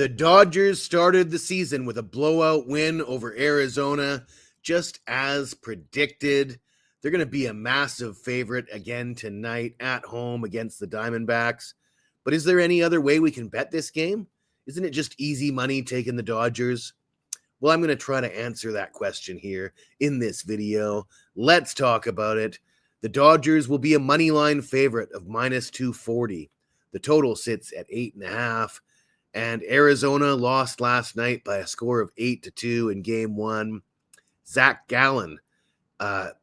The Dodgers started the season with a blowout win over Arizona, just as predicted. They're going to be a massive favorite again tonight at home against the Diamondbacks. But is there any other way we can bet this game? Isn't it just easy money taking the Dodgers? Well, I'm going to try to answer that question here in this video. Let's talk about it. The Dodgers will be a Moneyline favorite of minus 240. The total sits at 8.5. And Arizona lost last night by a score of 8-2 in game one. Zach Gallen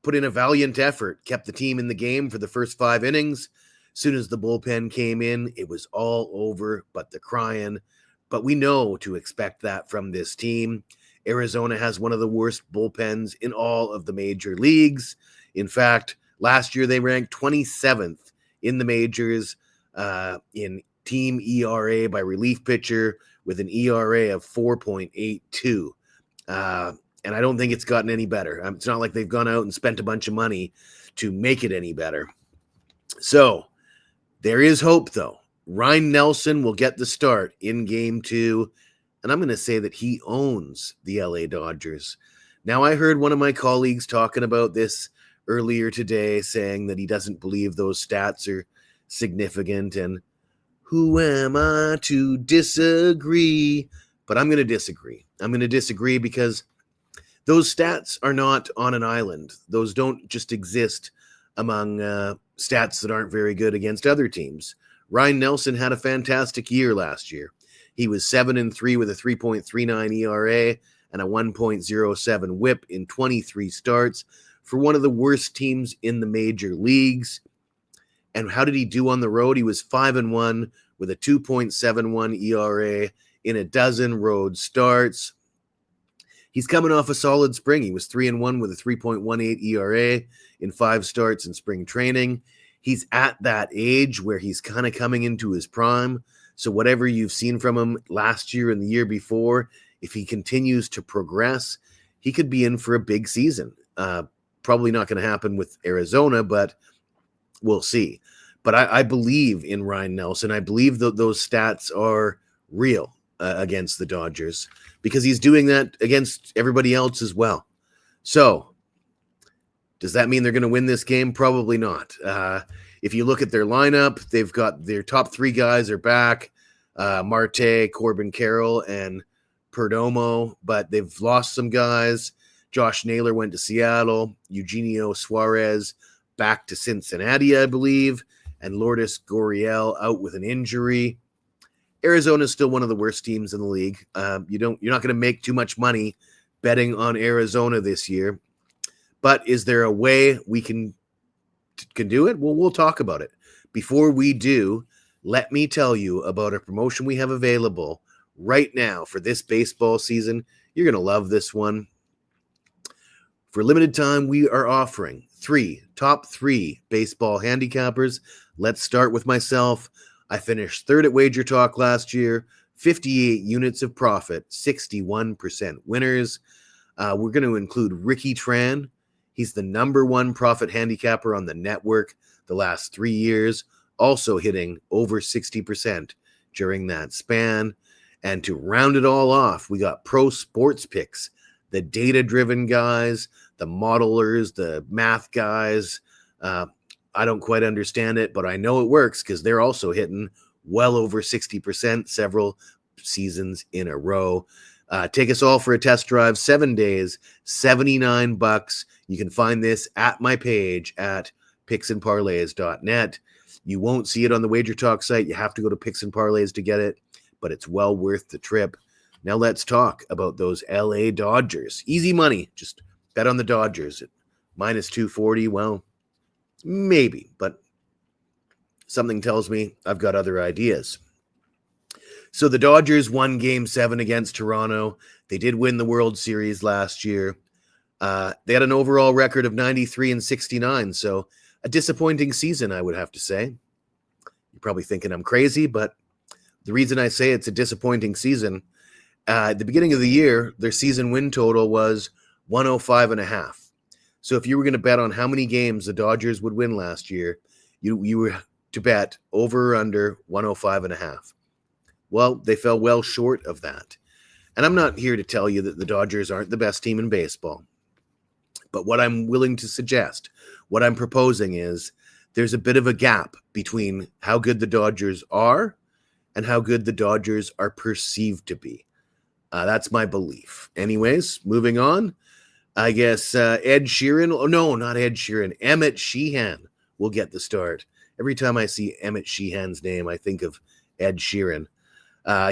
put in a valiant effort, kept the team in the game for the first 5 innings. As soon as the bullpen came in, it was all over but the crying. But we know to expect that from this team. Arizona has one of the worst bullpens in all of the major leagues. In fact, last year they ranked 27th in the majors in team ERA by relief pitcher with an ERA of 4.82. And I don't think it's gotten any better. It's not like they've gone out and spent a bunch of money to make it any better. So there is hope, though. Ryan Nelson will get the start in game 2, and I'm going to say that he owns the LA Dodgers. Now, I heard one of my colleagues talking about this earlier today, saying that he doesn't believe those stats are significant, and who am I to disagree? But I'm going to disagree. I'm going to disagree because those stats are not on an island. Those don't just exist among stats that aren't very good against other teams. Ryan Nelson had a fantastic year last year. He was 7-3 with a 3.39 ERA and a 1.07 whip in 23 starts for one of the worst teams in the major leagues. And how did he do on the road? He was 5-1 with a 2.71 ERA in a dozen road starts. He's coming off a solid spring. He was 3-1 with a 3.18 ERA in 5 starts in spring training. He's at that age where he's kind of coming into his prime. So whatever you've seen from him last year and the year before, if he continues to progress, he could be in for a big season. Probably not going to happen with Arizona, but we'll see. But I believe in Ryan Nelson. I believe that those stats are real against the Dodgers because he's doing that against everybody else as well. So does that mean they're going to win this game? Probably not. If you look at their lineup, they've got their top 3 guys are back, Marte, Corbin Carroll, and Perdomo, but they've lost some guys. Josh Naylor went to Seattle. Eugenio Suarez back to Cincinnati, I believe, and Lourdes Gurriel out with an injury. Arizona is still one of the worst teams in the league. You're not going to make too much money betting on Arizona this year. But is there a way we can do it? Well, we'll talk about it. Before we do, let me tell you about a promotion we have available right now for this baseball season. You're going to love this one. For a limited time, we are offering top 3 baseball handicappers. Let's start with myself. I finished 3rd at WagerTalk last year, 58 units of profit, 61% winners. We're going to include Ricky Tran. He's the #1 profit handicapper on the network the last 3 years, also hitting over 60% during that span. And to round it all off, we got pro sports picks, the data-driven guys, the modelers, the math guys. I don't quite understand it, but I know it works because they're also hitting well over 60% several seasons in a row. Take us all for a test drive, 7 days, $79. You can find this at my page at picksandparlays.net. You won't see it on the WagerTalk site. You have to go to Picks and Parlays to get it, but it's well worth the trip. Now let's talk about those LA Dodgers. Easy money. Just bet on the Dodgers at minus 240. Well, maybe, but something tells me I've got other ideas. So the Dodgers won Game 7 against Toronto. They did win the World Series last year. They had an overall record of 93-69, so a disappointing season, I would have to say. You're probably thinking I'm crazy, but the reason I say it's a disappointing season, at the beginning of the year, their season win total was 105.5. So if you were going to bet on how many games the Dodgers would win last year, you were to bet over or under 105.5. Well, they fell well short of that. And I'm not here to tell you that the Dodgers aren't the best team in baseball. But what I'm willing to suggest, what I'm proposing is there's a bit of a gap between how good the Dodgers are and how good the Dodgers are perceived to be. That's my belief. Anyways, moving on. I guess Ed Sheeran. Oh, no, not Ed Sheeran. Emmett Sheehan will get the start. Every time I see Emmett Sheehan's name, I think of Ed Sheeran.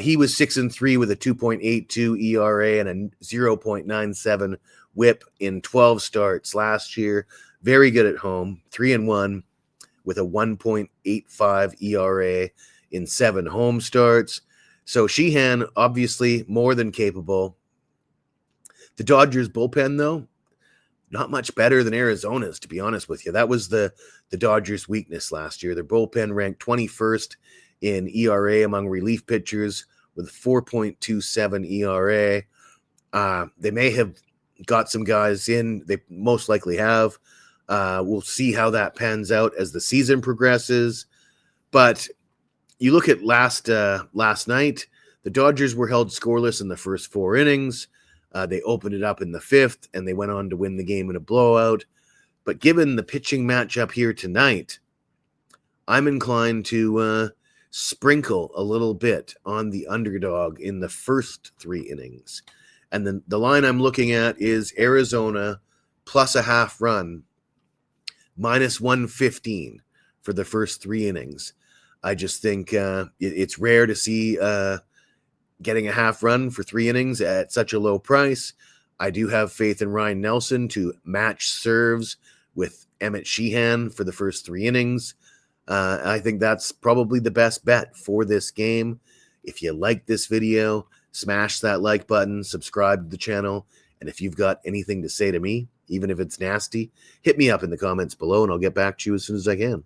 He was 6-3 with a 2.82 ERA and a 0.97 WHIP in 12 starts last year. Very good at home. 3-1 with a 1.85 ERA in 7 home starts. So Sheehan, obviously more than capable. The Dodgers bullpen, though, not much better than Arizona's, to be honest with you. That was the Dodgers' weakness last year. Their bullpen ranked 21st in ERA among relief pitchers with 4.27 ERA. They may have got some guys in. They most likely have. We'll see how that pans out as the season progresses. But you look at last night, the Dodgers were held scoreless in the first 4 innings. They opened it up in the 5th, and they went on to win the game in a blowout. But given the pitching matchup here tonight, I'm inclined to sprinkle a little bit on the underdog in the first 3 innings. And then the line I'm looking at is Arizona plus a half run, minus 115 for the first 3 innings. I just think it's rare to see getting a half run for 3 innings at such a low price. I do have faith in Ryan Nelson to match serves with Emmett Sheehan for the first 3 innings. I think that's probably the best bet for this game. If you like this video, smash that like button, subscribe to the channel, and if you've got anything to say to me, even if it's nasty, hit me up in the comments below, and I'll get back to you as soon as I can.